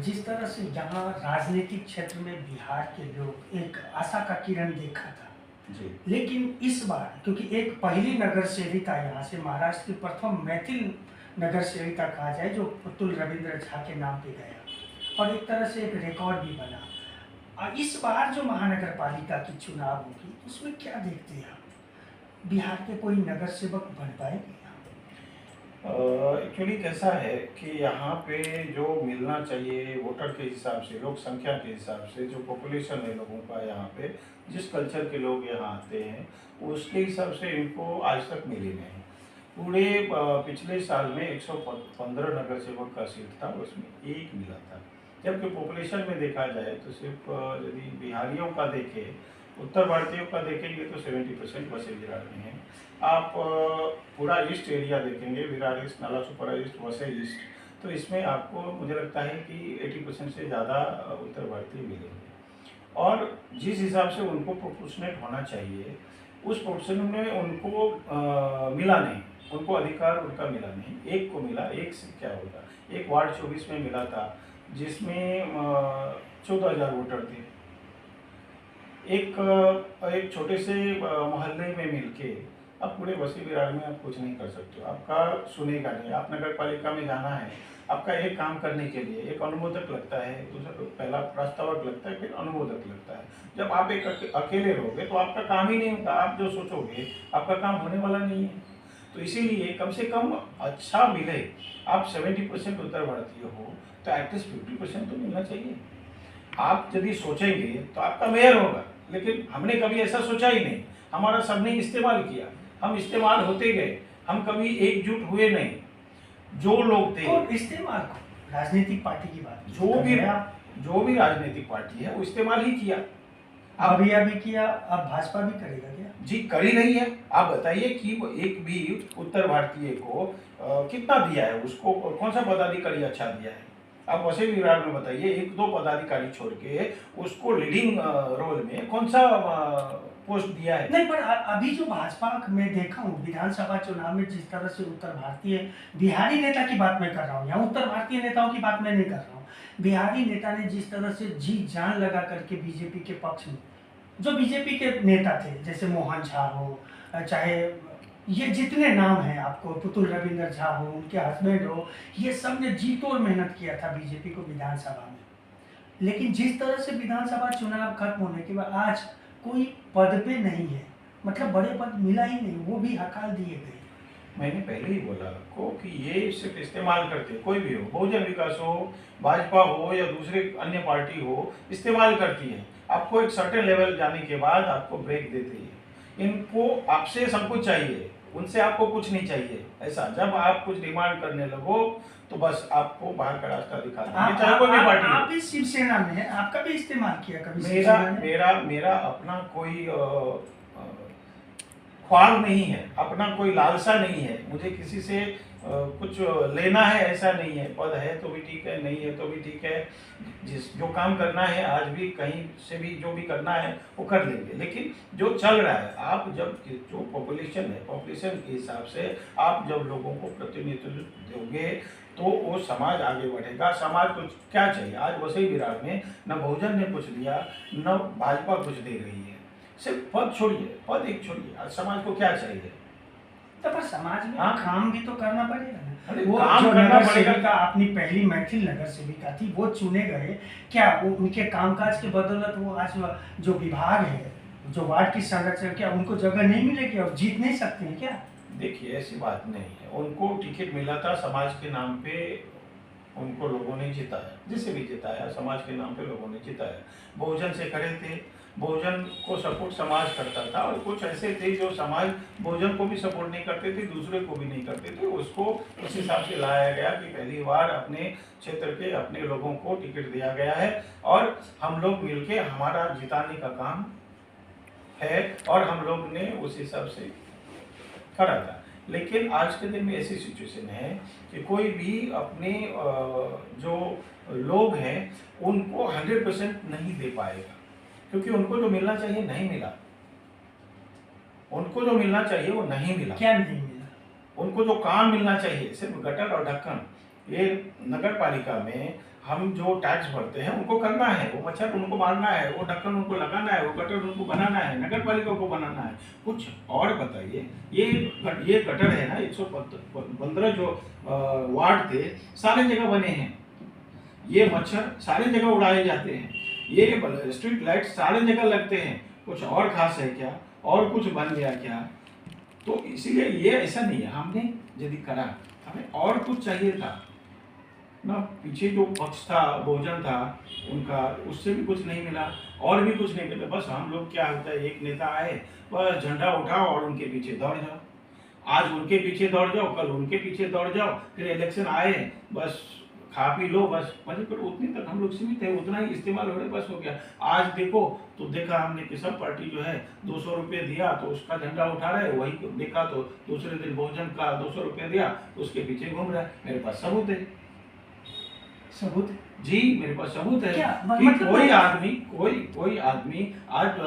जिस तरह से यहाँ राजनीतिक क्षेत्र में बिहार के लोग एक आशा का किरण देखा था, जी। लेकिन इस बार क्योंकि एक पहली नगर सेविका यहाँ से महाराष्ट्र की प्रथम मैथिल नगर सेविका कहा जाए जो पुतुल रविंद्र झा के नाम पे गया और एक तरह से एक रिकॉर्ड भी बना। इस बार जो महानगर पालिका की चुनाव होगी उसमें क्या देखते हैं आप? बिहार के कोई नगर सेवक बन पाएंगे? एक्चुअली कैसा है कि यहाँ पे जो मिलना चाहिए वोटर के हिसाब से, लोक संख्या के हिसाब से, जो पॉपुलेशन है लोगों का यहाँ पे, जिस कल्चर के लोग यहाँ आते हैं उसके हिसाब से इनको आज तक मिली नहीं। पूरे पिछले साल में 115 नगर सेवक का सीट था, उसमें एक मिला था। जबकि पॉपुलेशन में देखा जाए तो सिर्फ यदि बिहारियों का देखें, उत्तर भारतीयों का देखेंगे तो 70% वैसे विरार में है। आप पूरा ईस्ट एरिया देखेंगे, विरार ईस्ट, नाला सुपरा ईस्ट, वैसे ईस्ट, तो इसमें आपको मुझे लगता है कि 80% से ज़्यादा उत्तर भारतीय मिलेंगे। और जिस हिसाब से उनको प्रोपोर्शनेट होना चाहिए उस प्रोपोर्शन में उनको मिला नहीं, उनको अधिकार उनका मिला नहीं। एक को मिला, एक से क्या होगा, एक वार्ड 24 में मिला था जिसमें 14,000 वोटर थे। एक छोटे से मोहल्ले में मिलके अब पूरे वसी विरार में आप कुछ नहीं कर सकते हो। आपका सुनेगा नहीं। आप नगर पालिका में जाना है, आपका एक काम करने के लिए एक अनुमोदक लगता है, दूसरा पहला प्रस्तावक लगता है, फिर अनुमोदक लगता है। जब आप एक अकेले रहोगे तो आपका काम ही नहीं होगा। आप जो सोचोगे आपका काम होने वाला नहीं है। तो इसीलिए कम से कम अच्छा मिले। आप 70% उत्तर भारतीय हो तो एटलीस्ट 50% तो मिलना चाहिए। आप यदि सोचेंगे तो आपका मेयर होगा, लेकिन हमने कभी ऐसा सोचा ही नहीं। हमारा सबने इस्तेमाल किया, हम इस्तेमाल होते गए, हम कभी एकजुट हुए नहीं। जो लोग थे, और इस्तेमाल राजनीतिक पार्टी की बात, जो भी राजनीतिक पार्टी है वो इस्तेमाल ही किया। अभी किया, अब भाजपा भी करेगा क्या? जी, कर ही रही है। आप बताइए कि वो एक भी उत्तर भारतीय को कितना दिया है, उसको कौन सा पदाधिकारी अच्छा दिया है? आप वैसे विरार में बताइए, एक दो पदाधिकारी छोड़ के उसको लीडिंग रोल में कौन सा पोस्ट दिया है? नहीं, पर अभी जो भाजपा में देखा हूँ विधानसभा चुनाव में जिस तरह से उत्तर भारतीय बिहारी नेता की बात मैं कर रहा हूँ, यहाँ उत्तर भारतीय नेताओं की बात मैं नहीं कर रहा हूँ। बिहारी नेता ने जिस तरह से जी जान लगा करके बीजेपी के पक्ष में, जो बीजेपी के नेता थे जैसे मोहन झा हो, चाहे ये जितने नाम हैं आपको, पुतुल रविंद्र झा हो, उनके हस्बैंड हो, ये सब ने जी तोड़ मेहनत किया था बीजेपी को विधानसभा में। लेकिन जिस तरह से विधानसभा चुनाव खत्म होने के बाद आज कोई पद पे नहीं है, मतलब बड़े पद मिला ही नहीं, वो भी हकाल दिए गए। मैंने पहले ही बोला आपको कि ये सिर्फ इस्तेमाल करते, कोई भी हो, बहुजन विकास हो, भाजपा हो या दूसरे अन्य पार्टी हो, इस्तेमाल करती है। आपको एक सर्टेन लेवल जाने के बाद आपको ब्रेक देती है। इनको आपसे सब कुछ चाहिए, उनसे आपको कुछ नहीं चाहिए। ऐसा जब आप कुछ डिमांड करने लगो तो बस आपको बाहर का रास्ता दिखा देंगे, चाहे कोई भी पार्टी हो। आप भी शिवसेना में हैं, आपका भी इस्तेमाल किया कभी? मेरा अपना कोई ख्वाब नहीं है, अपना कोई लालसा नहीं है। मुझे किसी से कुछ लेना है ऐसा नहीं है। पद है तो भी ठीक है, नहीं है तो भी ठीक है। जो काम करना है आज भी कहीं से भी जो भी करना है वो कर लेंगे। लेकिन जो चल रहा है, आप जब जो पॉपुलेशन है, पॉपुलेशन के हिसाब से आप जब लोगों को प्रतिनिधित्व दोगे तो वो समाज आगे बढ़ेगा। समाज को क्या चाहिए? आज वैसे ही विरार में न बहुजन ने कुछ दिया, न भाजपा कुछ दे रही है। सिर्फ पद छोड़िए, पद एक छोड़िए, आज समाज को क्या चाहिए? तो पर समाज में काम भी तो करना पड़ेगा ना। वो काम जो नगर सेविका अपनी पहली मैथिल नगर सेविका थी वो चुने गए, क्या वो उनके कामकाज के बदौलत वो आज जो विभाग है, जो वार्ड की संरचना, क्या उनको जगह नहीं मिलेगी और जीत नहीं सकते हैं क्या? देखिए, ऐसी बात नहीं है। उनको टिकट मिला था समाज के नाम पे, उनको लोगों ने जिताया, जिसे भी जिताया समाज के नाम पे लोगों ने जिताया। बहुजन से खड़े थे, बहुजन को सपोर्ट समाज करता था, और कुछ ऐसे थे जो समाज बहुजन को भी सपोर्ट नहीं करते थे, दूसरे को भी नहीं करते थे। उसको उस हिसाब से लाया गया कि पहली बार अपने क्षेत्र के अपने लोगों को टिकट दिया गया है और हम लोग मिलके हमारा जिताने का काम है, और हम लोग ने उस हिसाब से करा था। लेकिन आज के दिन में ऐसी सिचुएशन है कि कोई भी अपने जो लोग हैं उनको 100% नहीं दे पाएगा, क्योंकि उनको जो मिलना चाहिए नहीं मिला। उनको जो मिलना चाहिए वो नहीं मिला। क्या नहीं मिला? उनको जो काम मिलना चाहिए, सिर्फ गटर और ढक्कन। ये नगर पालिका में हम जो टैक्स भरते हैं उनको करना है, वो मच्छर उनको मारना है, वो ढक्कन उनको लगाना है, वो गटर उनको बनाना है, नगर पालिका को बनाना है। कुछ और बताइए, ये गटर है ना 115 जो वार्ड थे सारे जगह बने हैं, ये मच्छर सारे जगह उड़ाए जाते हैं, ये स्ट्रीट लाइट सारे जगह लगते हैं, कुछ और खास है क्या, और कुछ बन गया क्या? तो इसीलिए ये ऐसा नहीं है, हमने यदि करा, हमें और कुछ चाहिए था ना। पीछे जो पक्ष था, भोजन था उनका, उससे भी कुछ नहीं मिला, और भी कुछ नहीं मिला। बस हम लोग क्या होता है, एक नेता आए, बस झंडा उठाओ और उनके पीछे दौड़ जाओ, आज उनके पीछे दौड़ जाओ, कल उनके पीछे दौड़ जाओ, फिर इलेक्शन आए, बस खा पी लो, बस मतलब पर उतनी तक हम लोग सीमित है, उतना ही इस्तेमाल हो रहा है, बस हो गया। आज देखो तो देखा हमने कि सब पार्टी जो है 200 रुपये दिया तो उसका झंडा उठा रहा है, वही देखा तो दूसरे दिन भोजन का 200 रुपये दिया तो उसके पीछे घूम रहा है। मेरे पास सबूत है, सबूत जी मेरे पास सबूत है क्या कि मतलब कोई आदमी आज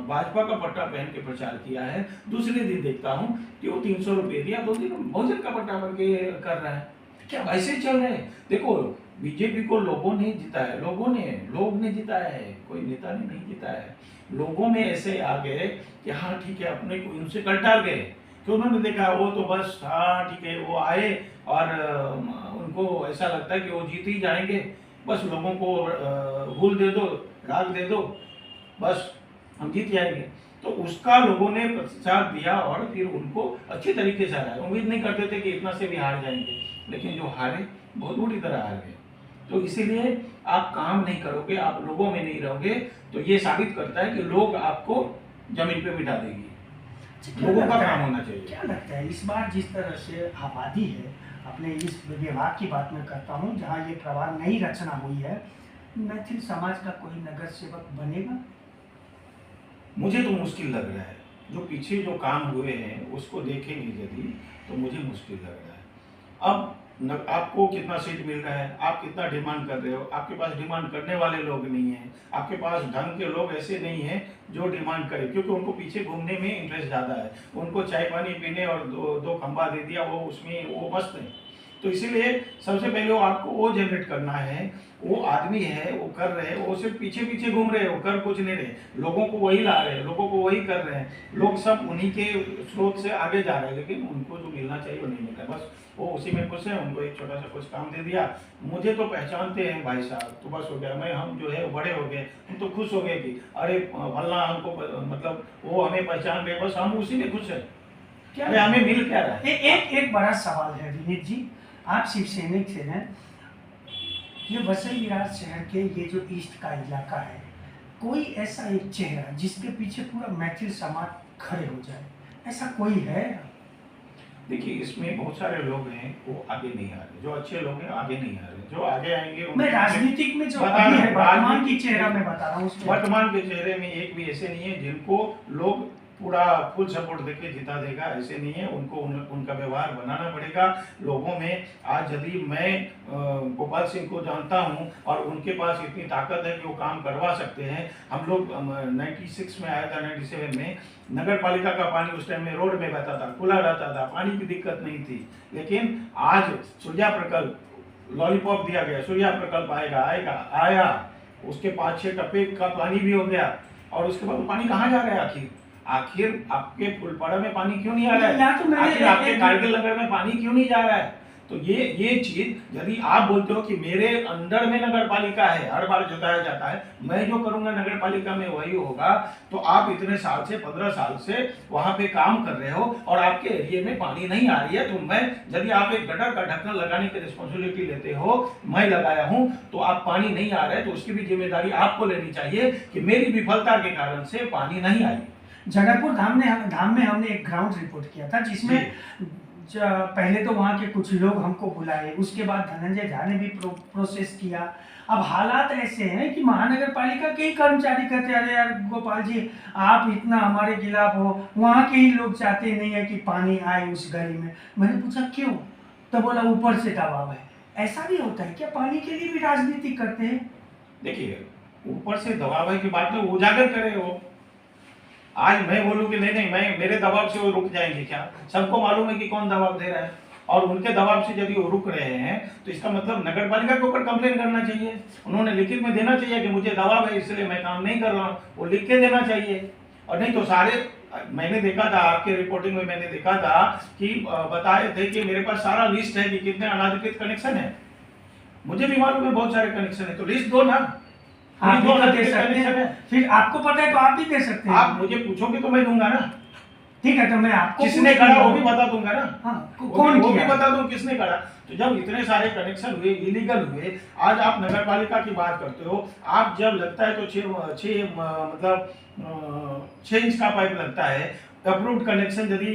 भाजपा का पट्टा पहन के प्रचार किया है, दूसरे दिन देखता हूँ कि वो 300 रुपये दिया, 2 दिन भोजन का पट्टा बन के कर रहा है। क्या ऐसे चल रहे हैं? देखो बीजेपी को लोगों ने जिताया, लोग ने जिताया है, कोई नेता ने नहीं जिताया है। लोगों में ऐसे आ गए कि हाँ ठीक है, अपने को उनसे कल टाल गए कि उन्होंने देखा वो तो बस हाँ ठीक है, वो आए और उनको ऐसा लगता है कि वो जीत ही जाएंगे, बस लोगों को भूल दे दो, राग दे दो, बस हम जीत जाएंगे। तो उसका लोगों ने प्रतिसाद दिया और फिर उनको अच्छे तरीके से हराया। उम्मीद नहीं करते थे कि इतना से भी हार जाएंगे, लेकिन जो हारे बहुत बुरी तरह हार गए। तो इसीलिए आप काम नहीं करोगे, आप लोगों में नहीं रहोगे, तो ये साबित करता है कि लोग आपको जमीन पे बिठा देंगे। लोगों का काम होना चाहिए। क्या लगता है इस बार जिस तरह से आबादी है, अपने इस विभाग की बात मैं करता हूँ जहाँ ये प्रभाव नई रचना हुई है, मैथिल समाज का कोई नगर सेवक बनेगा? मुझे तो मुश्किल लग रहा है, जो पीछे जो काम हुए हैं उसको देखेंगे यदि तो मुझे मुश्किल लग रहा है। अब आपको कितना सीट मिल रहा है, आप कितना डिमांड कर रहे हो, आपके पास डिमांड करने वाले लोग नहीं हैं, आपके पास ढंग के लोग ऐसे नहीं हैं जो डिमांड करें, क्योंकि उनको पीछे घूमने में इंटरेस्ट ज़्यादा है, उनको चाय पानी पीने और दो खंबा दे दिया वो उसमें वो मस्त है। तो इसीलिए सबसे पहले वो आपको वो जनरेट करना है, वो आदमी है वो कर रहे हैं, वो सिर्फ पीछे पीछे घूम रहे हो, कर कुछ नहीं रहे, लोगों को वही ला रहे हैं, लोगों को वही कर रहे हैं, लोग सब उन्हीं के स्रोत से आगे जा रहे हैं, लेकिन उनको जो मिलना चाहिए वो नहीं मिल रहा है। बस वो उसी में खुश है, उनको एक छोटा सा कुछ काम दे दिया, मुझे तो पहचानते हैं भाई साहब तो बस हो गया, मैं हम जो है बड़े हो गए, हम तो खुश हो गए कि अरे फलना हमको मतलब वो हमें पहचान रहे, बस हम उसी में खुश है। क्या अरे हमें मिल क्या रहा है? एक बड़ा सवाल है विनीत जी, आप शिव सैनिक से हैं, ये वसई विराट शहर के ये जो ईस्ट का इलाका है, कोई ऐसा एक चेहरा जिसके पीछे पूरा मैथिल समाज खड़े हो जाए, ऐसा कोई है? देखिए इसमें बहुत सारे लोग हैं वो आगे नहीं आ रहे, जो अच्छे लोग हैं आगे नहीं आ रहे, जो आगे आएंगे मैं राजनीतिक में जो बता अभी रहा है हूँ, वर्तमान की चेहरा मैं बता रहा हूँ उसमें वर्तमान के चेहरे में एक भी ऐसे नहीं है जिनको लोग पूरा फुल सपोर्ट देके जिता देगा, ऐसे नहीं है। उनको उनका व्यवहार बनाना पड़ेगा लोगों में। आज यदि मैं गोपाल सिंह को जानता हूं और उनके पास इतनी ताकत है कि वो काम करवा सकते हैं। हम लोग 96 में आया था, 97 में नगर पालिका का पानी उस टाइम में रोड में बहता था, खुला रहता था, पानी की दिक्कत नहीं थी। लेकिन आज सूर्या प्रकल्प लॉलीपॉप दिया गया, सूर्या प्रकल्प आया, उसके 5-6 टप्पे का पानी भी हो गया, और उसके बाद पानी कहाँ जा रहा है? आखिर आपके फुलपाड़ा में पानी क्यों नहीं आ रहा है? तो आखिर आपके कारगिल नगर में पानी क्यों नहीं जा रहा है? तो ये चीज यदि आप बोलते हो कि मेरे अंडर में नगर पालिका है, हर बार जताया जाता है, मैं जो करूंगा नगर पालिका में वही होगा, तो आप इतने साल से 15 साल से वहां पे काम कर रहे हो और आपके एरिया में पानी नहीं आ रही है, तो मैं यदि आप एक गटर का ढक्कन लगाने की रिस्पॉन्सिबिलिटी लेते हो, मैं लगाया हूं, तो आप पानी नहीं आ रहा है तो उसकी भी जिम्मेदारी आपको लेनी चाहिए कि मेरी विफलता के कारण से पानी नहीं आई। जनकपुर धाम में हमने एक ग्राउंड रिपोर्ट किया था जिसमें पहले तो वहाँ के कुछ लोग हमको बुलाए, उसके बाद धनंजय झा ने भी प्रोसेस किया। अब हालात ऐसे हैं कि महानगर पालिका के ही कर्मचारी कहते हैं अरे यार गोपाल जी आप इतना हमारे खिलाफ हो, वहाँ के ही लोग चाहते नहीं है कि पानी आए उस गली में। मैंने पूछा क्यों, तो बोला ऊपर से दबाव है। ऐसा भी होता है क्या? पानी के लिए भी राजनीति करते हैं? देखिए ऊपर से दबाव है की बात में उजागर करे हो। आज मैं बोलूं कि नहीं मैं मेरे दबाव से वो रुक जाएंगे क्या? सबको मालूम है कि कौन दबाव दे रहा है। और उनके दबाव से यदि वो रुक रहे हैं तो इसका मतलब नगर पालिका के ऊपर कंप्लेन करना चाहिए, उन्होंने लिखित में देना चाहिए कि मुझे दबाव है इसलिए मैं काम नहीं कर रहा हूँ, वो लिख के देना चाहिए। और नहीं तो सारे, मैंने देखा था आपके रिपोर्टिंग में, मैंने देखा था कि बताए थे कि मेरे पास सारा लिस्ट है कि कितने अनाधिकृत कनेक्शन है। मुझे भी मालूम है बहुत सारे कनेक्शन है, तो लिस्ट दो ना, आप भी तो दे सकते हैं, फिर आपको पता है तो आप भी दे सकते हैं। आप मुझे पूछोगे तो मैं दूंगा ना। ठीक है, तो मैं आपको किसने करा वो भी बता दूंगा ना। हाँ, कौन वो भी किया? बता दूं किसने करा। तो जब इतने सारे कनेक्शन हुए, इलीगल हुए, आज आप नगर पालिका की बात करते हो, आप जब लगता है तो 6 इंच का पाइप लगता है, अप्रूव्ड कनेक्शन यदि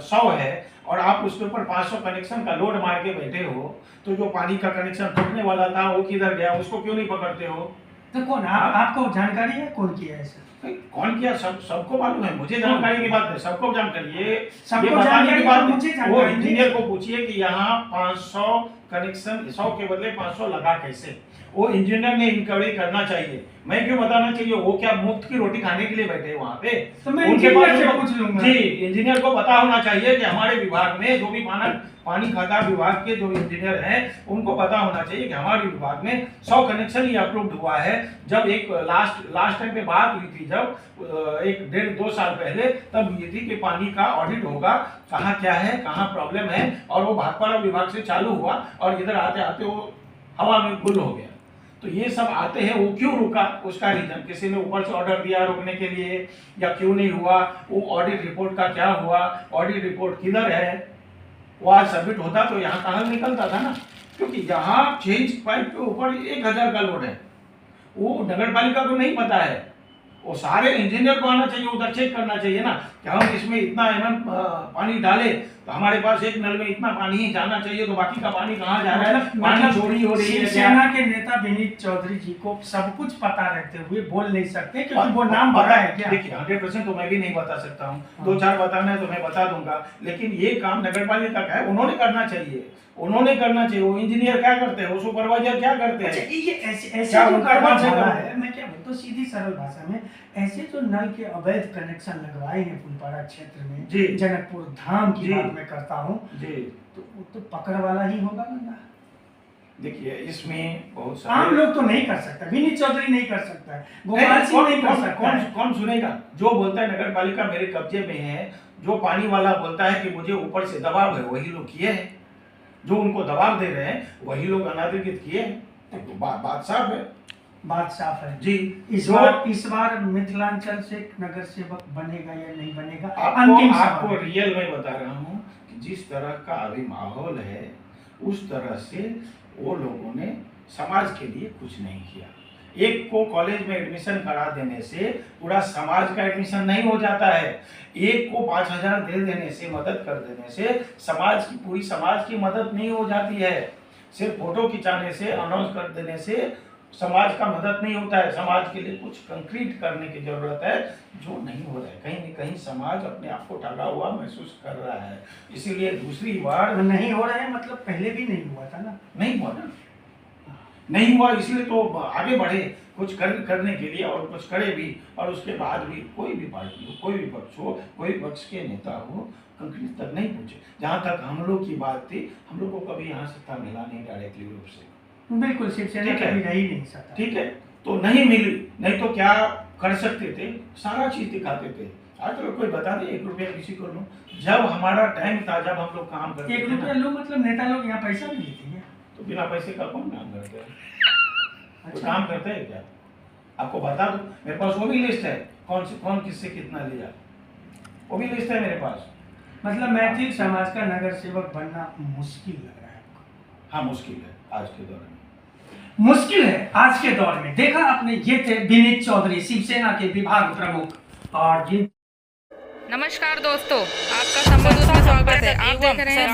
100 है और आप उसके ऊपर 500 कनेक्शन का लोड मार के बैठे हो, तो जो पानी का कनेक्शन टूटने वाला था वो किधर गया, उसको क्यों नहीं पकड़ते हो? तो कौन आपको जानकारी है कौन किया है ऐसा? कौन किया, सबको मालूम है, मुझे जानकारी की बात है, सबको जानकारी है, सबको ये बताने जानकारी की बात है, है। मुझे वो जानकारी इंजीनियर को पूछिए कि यहाँ 500 कनेक्शन 100 के बदले 500 लगा कैसे, वो इंजीनियर ने इंक्वायरी करना चाहिए। मैं क्यों बताना चाहिए? वो क्या मुफ्त की रोटी खाने के लिए बैठे हैं वहाँ पे? तो मैं उनके इंजीनियर से पास पूछ लूंगा। जी, इंजीनियर को पता होना चाहिए कि हमारे विभाग में जो भी पानी खाता विभाग के जो इंजीनियर हैं उनको पता होना चाहिए कि हमारे विभाग में 100 कनेक्शन ही अप्रूव्ड हुआ है। जब एक लास्ट टाइम पे बात हुई थी, जब 1.5-2 साल पहले, तब ये थी कि पानी का ऑडिट होगा, कहाँ क्या है, कहाँ प्रॉब्लम है, और वो भाटपाड़ा विभाग से चालू हुआ और इधर आते आते वो हवा में गुल हो गया। तो ये सब आते हैं, वो क्यों रुका, उसका रीजन, किसी ने ऊपर से ऑर्डर दिया रोकने के लिए या क्यों नहीं हुआ, वो ऑडिट रिपोर्ट का क्या हुआ, ऑडिट रिपोर्ट किधर है, वो आज सबमिट होता तो यहाँ का हल निकलता था ना। क्योंकि यहाँ 6 इंच पाइप के ऊपर 1000 का लोड है, वो नगर पालिका को नहीं पता है, वो सारे इंजीनियर को आना चाहिए, उधर चेक करना चाहिए ना कि हम इसमें इतना mm पानी डाले तो हमारे पास एक नल में इतना पानी ही जाना चाहिए, तो बाकी का पानी कहाँ जा रहा है, पानी चोरी हो रही है क्या? शिवसेना के नेता विनीत चौधरी जी को सब कुछ पता रहते हुए बोल नहीं सकते क्योंकि वो नाम बड़ा है क्या? देखिए 100% तो मैं भी नहीं बता सकता हूँ, 2-4 बताना है तो मैं बता दूंगा, लेकिन ये काम नगर पालिका का है, उन्होंने करना चाहिए, उन्होंने करना चाहिए। वो इंजीनियर क्या करते हैं, वो सुपरवाइजर क्या करते हैं? अच्छा, ये ऐसे क्या जो उनका करवा काम है? रहा है, मैं क्या बोलता हूँ सीधी सरल भाषा में, ऐसे जो नल के अवैध कनेक्शन लगवाए हैं फुलपाड़ा क्षेत्र में, जी, जनकपुर धाम की जी, बात मैं करता हूँ, जी, तो वो तो पकड़ वाला ही होगा बंदा। देखिए इसमें बहुत आम सारे लोग तो नहीं कर सकता, विनीत चौधरी नहीं कर सकता है, गोपाल सिंह नहीं कर सकता है। कौन सुनेगा? जो बोलता है नगर पालिका मेरे कब्जे में है, जो पानी वाला बोलता है कि मुझे ऊपर से दबाव है, वही लोग किए हैं, जो उनको दबाव दे रहे हैं वही लोग अनाधिकृत किए हैं, तो बात साफ है। बात साफ है जी, इस बार मिथिलांचल से नगर सेवक बनेगा या नहीं बनेगा, अंतिम आपको सवाल। रियल में बता रहा हूँ कि जिस तरह का अभी माहौल है उस तरह से वो लोगों ने समाज के लिए कुछ नहीं किया। एक को कॉलेज में एडमिशन करा देने से पूरा समाज का एडमिशन नहीं हो जाता है, एक को 5000 दे देने से, मदद कर देने से समाज की, पूरी समाज की मदद नहीं हो जाती है। सिर्फ फोटो खिंचाने से, अनाउंस कर देने से समाज का मदद नहीं होता है। समाज के लिए कुछ कंक्रीट करने की जरूरत है, जो नहीं हो रहा है। कहीं न कहीं समाज अपने आप को ठगा हुआ महसूस कर रहा है, इसीलिए दूसरी बार नहीं हो रहा है, मतलब पहले भी नहीं हुआ था ना, नहीं हुआ ना, नहीं हुआ, इसलिए तो आगे बढ़े कुछ करने के लिए, और कुछ करे भी, और उसके बाद भी कोई भी पार्टी हो, कोई भी पक्ष हो, कोई पक्ष के नेता हो, कंक्रीट तक नहीं पहुंचे। जहाँ तक हम लोग की बात थी, हम लोग को कभी यहाँ सत्ता मिला नहीं डायरेक्टली रूप से, बिल्कुल शिवसेना कभी रह ही नहीं सकता। ठीक है, तो नहीं मिली, नहीं तो क्या कर सकते थे, सारा चीज दिखाते थे। आज तो कोई बता दे 1 रुपया किसी को लो, जब हमारा टाइम था, जब हम लोग काम करते 1 रुपया लो, मतलब नेता लोग यहाँ पैसा भी लेते हैं, तो बिना पैसे का कौन काम करते हैं? तो अच्छा। काम करते हैं क्या? आपको बता दो, मेरे पास वो भी लिस्ट है, कौन किससे कितना लिया, वो भी लिस्ट है मेरे पास। मतलब मैथिल समाज का नगर सेवक बनना मुश्किल लग रहा है आपको? हाँ, मुश्किल है आज के दौर में, मुश्किल है आज के दौर में। देखा आपने, ये थे विनीत चौधरी, शिवसेना के विभाग प्रमुख। और जिन नमस्कार दोस्तों, आपका संबोधित में स्वागत है। आप देख रहे हैं